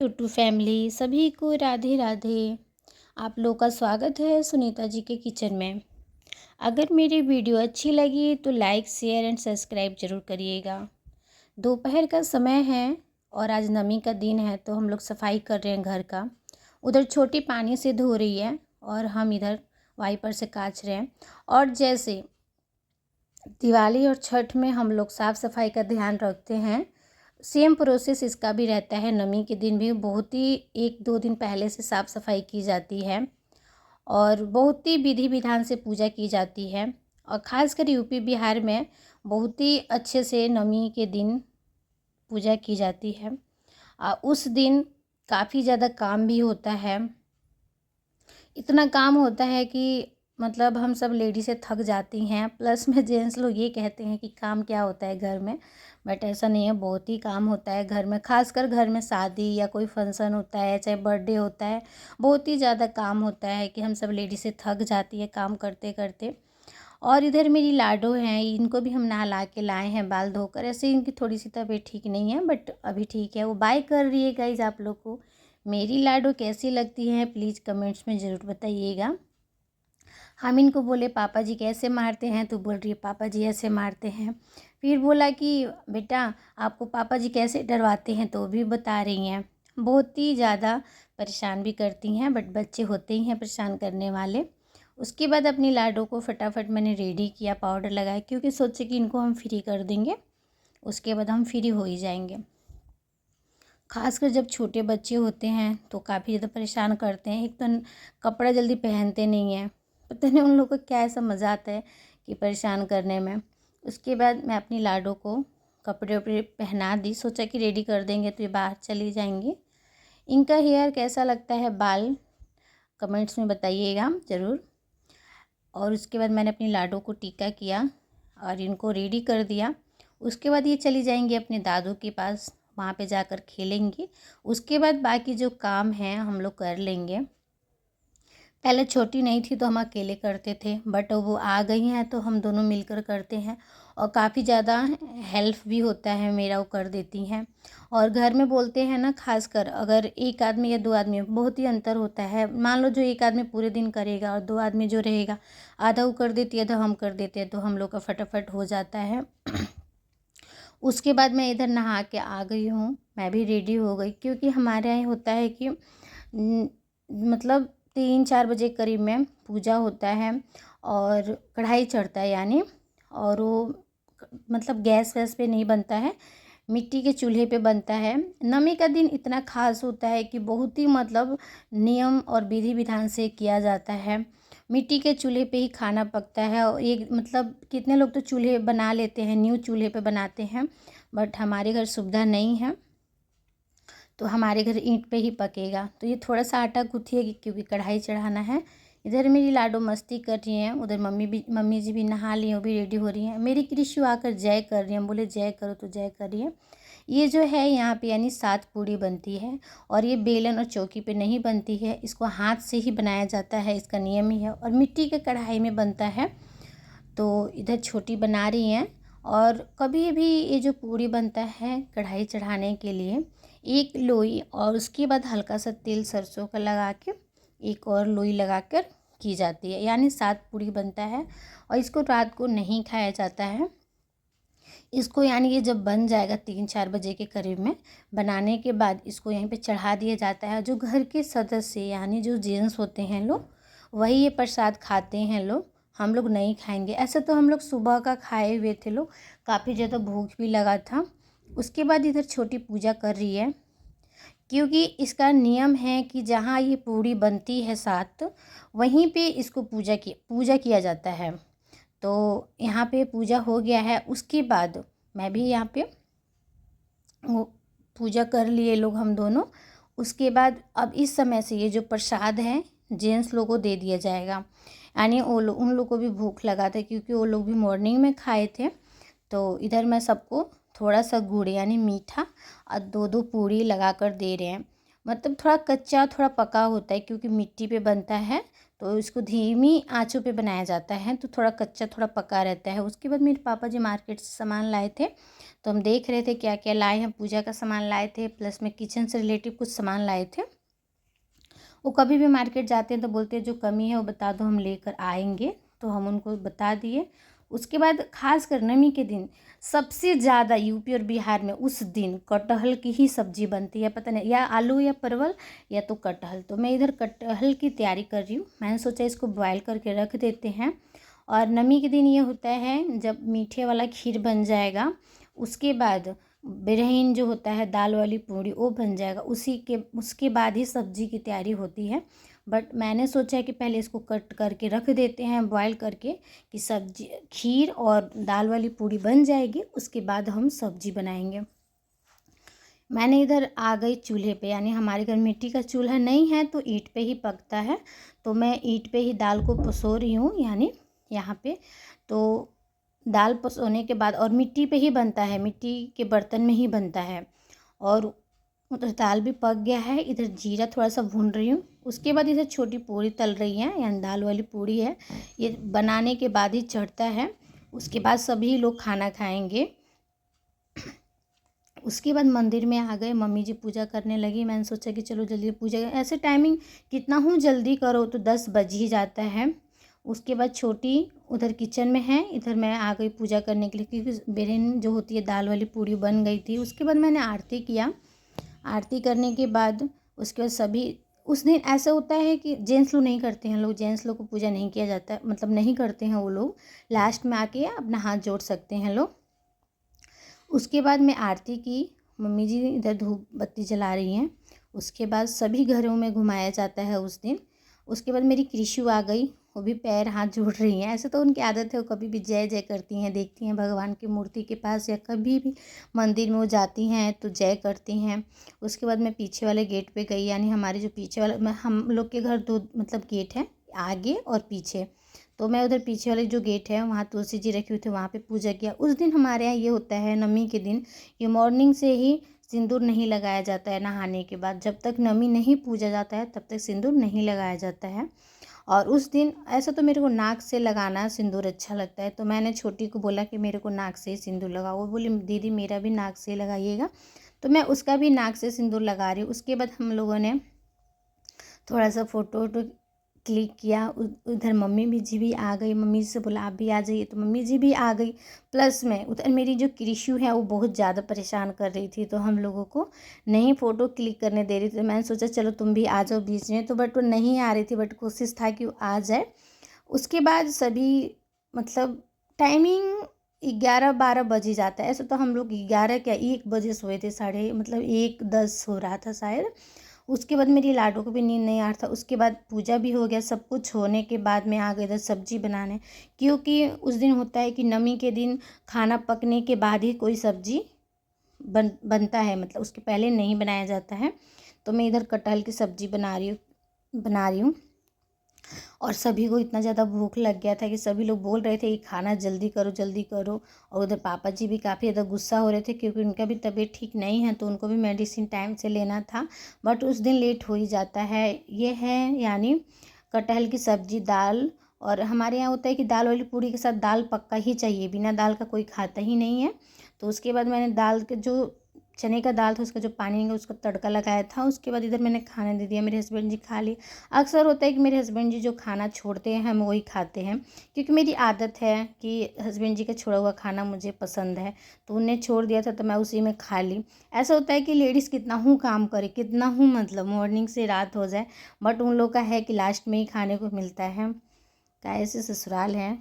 टुट्टू family सभी को राधे राधे। आप लोग का स्वागत है सुनीता जी के किचन में। अगर मेरी वीडियो अच्छी लगी तो लाइक शेयर एंड सब्सक्राइब ज़रूर करिएगा। दोपहर का समय है और आज नमी का दिन है तो हम लोग सफाई कर रहे हैं घर का। उधर छोटी पानी से धो रही है और हम इधर वाइपर से काच रहे हैं। और जैसे दिवाली और छठ में हम लोग साफ़ सफाई का ध्यान रखते हैं, सेम प्रोसेस इसका भी रहता है। नमी के दिन भी बहुत ही 1-2 दिन पहले से साफ़ सफाई की जाती है और बहुत ही विधि विधान से पूजा की जाती है। और ख़ासकर यूपी बिहार में बहुत ही अच्छे से नमी के दिन पूजा की जाती है। उस दिन काफ़ी ज़्यादा काम भी होता है। इतना काम होता है कि मतलब हम सब लेडीज़ें थक जाती हैं। प्लस में जेंट्स लोग ये कहते हैं कि काम क्या होता है घर में, बट ऐसा नहीं है, बहुत ही काम होता है घर में। खासकर घर में शादी या कोई फंक्शन होता है, चाहे बर्थडे होता है, बहुत ही ज़्यादा काम होता है कि हम सब लेडीज़ें थक जाती है काम करते करते। और इधर मेरी लाडो हैं, इनको भी हम नहला के लाए हैं बाल धोकर। ऐसे इनकी थोड़ी सी तबीयत ठीक नहीं है बट अभी ठीक है। वो बाय कर रही है गाइज। आप लोग को मेरी लाडो कैसी लगती है प्लीज़ कमेंट्स में ज़रूर बताइएगा। हम इनको बोले पापा जी कैसे मारते हैं तो बोल रही है पापा जी ऐसे मारते हैं। फिर बोला कि बेटा आपको पापा जी कैसे डरवाते हैं तो भी बता रही हैं। बहुत ही ज़्यादा परेशान भी करती हैं बट बच्चे होते ही हैं परेशान करने वाले। उसके बाद अपनी लाडो को फटाफट मैंने रेडी किया, पाउडर लगाया, क्योंकि सोचे कि इनको हम फ्री कर देंगे, उसके बाद हम फ्री हो ही जाएंगे। खासकर जब छोटे बच्चे होते हैं तो काफ़ी ज़्यादा परेशान करते हैं। एक तो कपड़ा जल्दी पहनते नहीं हैं, पता नहीं उन लोगों को क्या ऐसा मज़ा आता है कि परेशान करने में। उसके बाद मैं अपनी लाडो को कपड़े वपड़े पहना दी, सोचा कि रेडी कर देंगे तो ये बाहर चली जाएंगी। इनका हेयर कैसा लगता है, बाल कमेंट्स में बताइएगा ज़रूर। और उसके बाद मैंने अपनी लाडो को टीका किया और इनको रेडी कर दिया। उसके बाद ये चली जाएंगी अपने दादू के पास, वहाँ पे जाकर खेलेंगी। उसके बाद बाकी जो काम है हम लोग कर लेंगे। पहले छोटी नहीं थी तो हम अकेले करते थे, बट वो आ गई हैं तो हम दोनों मिलकर करते हैं और काफ़ी ज़्यादा हेल्प भी होता है मेरा, वो कर देती हैं। और घर में बोलते हैं ना, खासकर अगर एक आदमी या 2 आदमी, बहुत ही अंतर होता है। मान लो जो एक आदमी पूरे दिन करेगा और 2 आदमी जो रहेगा, आधा वो कर देती है आधा हम कर देते हैं, तो हम लोग का फटाफट हो जाता है। उसके बाद मैं इधर नहा के आ गई हूँ, मैं भी रेडी हो गई, क्योंकि हमारे यहाँ होता है कि मतलब 3-4 बजे करीब में पूजा होता है और कढ़ाई चढ़ता है यानी, और वो मतलब गैस वैस पे नहीं बनता है, मिट्टी के चूल्हे पे बनता है। नमी का दिन इतना खास होता है कि बहुत ही मतलब नियम और विधि विधान से किया जाता है। मिट्टी के चूल्हे पे ही खाना पकता है। और एक मतलब कितने लोग तो चूल्हे बना लेते हैं, न्यू चूल्हे पे बनाते हैं, बट हमारे घर सुविधा नहीं है तो हमारे घर ईंट पे ही पकेगा। तो ये थोड़ा सा आटा गूँथिएगी क्योंकि कढ़ाई चढ़ाना है। इधर मेरी लाडो मस्ती कर रही हैं, उधर मम्मी जी भी नहा ली हैं, वो भी रेडी हो रही हैं। मेरी कृषि आकर जय कर रही हैं, बोले जय करो तो जय कर रही हैं। ये जो है यहाँ पे यानी 7 पूड़ी बनती है और ये बेलन और चौकी पे नहीं बनती है, इसको हाथ से ही बनाया जाता है, इसका नियम ही है। और मिट्टी के कढ़ाई में बनता है। तो इधर छोटी बना रही हैं। और कभी भी ये जो पूड़ी बनता है कढ़ाई चढ़ाने के लिए, एक लोई और उसके बाद हल्का सा तेल सरसों का लगा के एक और लोई लगा कर की जाती है, यानी 7 पूड़ी बनता है। और इसको रात को नहीं खाया जाता है। इसको यानी ये जब बन जाएगा 3-4 बजे के करीब में, बनाने के बाद इसको यहीं पे चढ़ा दिया जाता है। जो घर के सदस्य यानी जो जेंट्स होते हैं लोग, वही ये प्रसाद खाते हैं लोग, हम लोग नहीं खाएंगे। ऐसे तो हम लोग सुबह का खाए हुए थे लोग, काफ़ी ज़्यादा भूख भी लगा था। उसके बाद इधर छोटी पूजा कर रही है, क्योंकि इसका नियम है कि जहाँ ये पूड़ी बनती है 7, वहीं पे इसको पूजा किया जाता है। तो यहाँ पे पूजा हो गया है। उसके बाद मैं भी यहाँ पे वो पूजा कर लिए लोग, हम दोनों। उसके बाद अब इस समय से ये जो प्रसाद है जेंट्स लोगों को दे दिया जाएगा, यानी उन लोग को भी भूख लगा था क्योंकि वो लोग भी मॉर्निंग में खाए थे। तो इधर मैं सबको थोड़ा सा गुड़ यानी मीठा और 2-2 पूड़ी लगा कर दे रहे हैं। मतलब थोड़ा कच्चा थोड़ा पका होता है क्योंकि मिट्टी पे बनता है, तो इसको धीमी आंचों पे बनाया जाता है, तो थोड़ा कच्चा थोड़ा पका रहता है। उसके बाद मेरे पापा जी मार्केट से सामान लाए थे, तो हम देख रहे थे क्या क्या लाए हैं। पूजा का सामान लाए थे, प्लस में किचन से रिलेटिव कुछ सामान लाए थे। वो कभी भी मार्केट जाते हैं तो बोलते हैं जो कमी है वो बता दो, हम लेकर आएंगे, तो हम उनको बता दिए। उसके बाद खासकर नवमी के दिन सबसे ज़्यादा यूपी और बिहार में उस दिन कटहल की ही सब्जी बनती है, पता नहीं या आलू या परवल या तो कटहल। तो मैं इधर कटहल की तैयारी कर रही हूँ। मैंने सोचा इसको बॉयल करके रख देते हैं। और नवमी के दिन ये होता है जब मीठे वाला खीर बन जाएगा, उसके बाद बिरहीन जो होता है दाल वाली पूड़ी वो बन जाएगा, उसके बाद ही सब्जी की तैयारी होती है। बट मैंने सोचा है कि पहले इसको कट करके रख देते हैं बॉयल करके, कि सब्जी खीर और दाल वाली पूड़ी बन जाएगी, उसके बाद हम सब्जी बनाएंगे। मैंने इधर आ गई चूल्हे पे, यानी हमारे घर मिट्टी का चूल्हा नहीं है तो ईंट पे ही पकता है, तो मैं ईंट पे ही दाल को पसो रही हूँ, यानी यहाँ पे। तो दाल पसोने के बाद, और मिट्टी पे ही बनता है, मिट्टी के बर्तन में ही बनता है। और उधर दाल भी पक गया है, इधर जीरा थोड़ा सा भून रही हूँ। उसके बाद इधर छोटी पूड़ी तल रही है, यानी दाल वाली पूड़ी है, ये बनाने के बाद ही चढ़ता है। उसके बाद सभी लोग खाना खाएंगे। उसके बाद मंदिर में आ गए, मम्मी जी पूजा करने लगी। मैंने सोचा कि चलो जल्दी पूजा, ऐसे टाइमिंग कितना हूँ जल्दी करो तो 10 बज ही जाता है। उसके बाद छोटी उधर किचन में है, इधर मैं आ गई पूजा करने के लिए, क्योंकि बिरयानी जो होती है दाल वाली पूड़ी बन गई थी। उसके बाद मैंने आरती किया। आरती करने के बाद उसके बाद सभी, उस दिन ऐसा होता है कि जेंट्स लोग नहीं करते हैं, लोग जेंट्स लोग को पूजा नहीं किया जाता है, मतलब नहीं करते हैं वो लोग, लास्ट में आके अपना हाथ जोड़ सकते हैं लोग। उसके बाद मैं आरती की, मम्मी जी इधर धूप बत्ती जला रही हैं। उसके बाद सभी घरों में घुमाया जाता है उस दिन। उसके बाद मेरी कृषु आ गई, वो भी पैर हाथ जोड़ रही हैं। ऐसे तो उनकी आदत है, वो कभी भी जय जय करती हैं, देखती हैं भगवान की मूर्ति के पास या कभी भी मंदिर में वो जाती हैं तो जय करती हैं। उसके बाद मैं पीछे वाले गेट पे गई, यानी हमारे जो पीछे वाला, हम लोग के घर दो मतलब गेट है, आगे और पीछे। तो मैं उधर पीछे वाले जो गेट है वहाँ तुलसी जी रखी हुई थी, वहाँ पे पूजा किया। उस दिन हमारे यहाँ ये होता है नवमी के दिन, ये मॉर्निंग से ही सिंदूर नहीं लगाया जाता है नहाने के बाद, जब तक नवमी नहीं पूजा जाता है तब तक सिंदूर नहीं लगाया जाता है। और उस दिन ऐसा तो मेरे को नाक से लगाना सिंदूर अच्छा लगता है, तो मैंने छोटी को बोला कि मेरे को नाक से ही सिंदूर लगाओ। वो बोली दीदी मेरा भी नाक से लगाइएगा, तो मैं उसका भी नाक से सिंदूर लगा रही हूँ। उसके बाद हम लोगों ने थोड़ा सा फ़ोटो वोटो क्लिक किया। उधर मम्मी भी जी भी आ गई, मम्मी जी से बोला आप भी आ जाइए, तो मम्मी जी भी आ गई। प्लस में उधर मेरी जो कृषु है वो बहुत ज़्यादा परेशान कर रही थी, तो हम लोगों को नहीं फ़ोटो क्लिक करने दे रही थी। तो मैंने सोचा चलो तुम भी आ जाओ बीच में, तो बट वो नहीं आ रही थी, बट कोशिश था कि वो आ जाए। उसके बाद सभी मतलब टाइमिंग 11-12 बज ही जाता है। ऐसे तो हम लोग 11 क्या 1 बजे सोए थे, साढ़े मतलब 1:10 हो रहा था शायद। उसके बाद मेरी लाडो को भी नींद नहीं आ रहा था। उसके बाद पूजा भी हो गया, सब कुछ होने के बाद मैं आ गई इधर सब्जी बनाने, क्योंकि उस दिन होता है कि नवमी के दिन खाना पकने के बाद ही कोई सब्जी बनता है, मतलब उसके पहले नहीं बनाया जाता है। तो मैं इधर कटहल की सब्जी बना रही हूँ। और सभी को इतना ज़्यादा भूख लग गया था कि सभी लोग बोल रहे थे कि खाना जल्दी करो जल्दी करो। और उधर पापा जी भी काफ़ी ज़्यादा गुस्सा हो रहे थे, क्योंकि उनका भी तबीयत ठीक नहीं है, तो उनको भी मेडिसिन टाइम से लेना था। बट उस दिन लेट हो ही जाता है। ये है यानी कटहल की सब्जी, दाल। और हमारे यहाँ होता है कि दाल वाली पूड़ी के साथ दाल पक्का ही चाहिए, बिना दाल का कोई खाता ही नहीं है। तो उसके बाद मैंने दाल के जो चने का दाल था उसका जो पानी है उसका तड़का लगाया था। उसके बाद इधर मैंने खाने दे दिया, मेरे हस्बैंड जी खा लिए। अक्सर होता है कि मेरे हस्बैंड जी जो खाना छोड़ते हैं हम वही खाते हैं, क्योंकि मेरी आदत है कि हस्बैंड जी का छोड़ा हुआ खाना मुझे पसंद है। तो उन्हें छोड़ दिया था तो मैं उसी में खा ली। ऐसा होता है कि लेडीज़ कितना हूँ काम करे, कितना हूँ मतलब मॉर्निंग से रात हो जाए, बट उन लोग का है कि लास्ट में ही खाने को मिलता है। कैसे ससुराल है।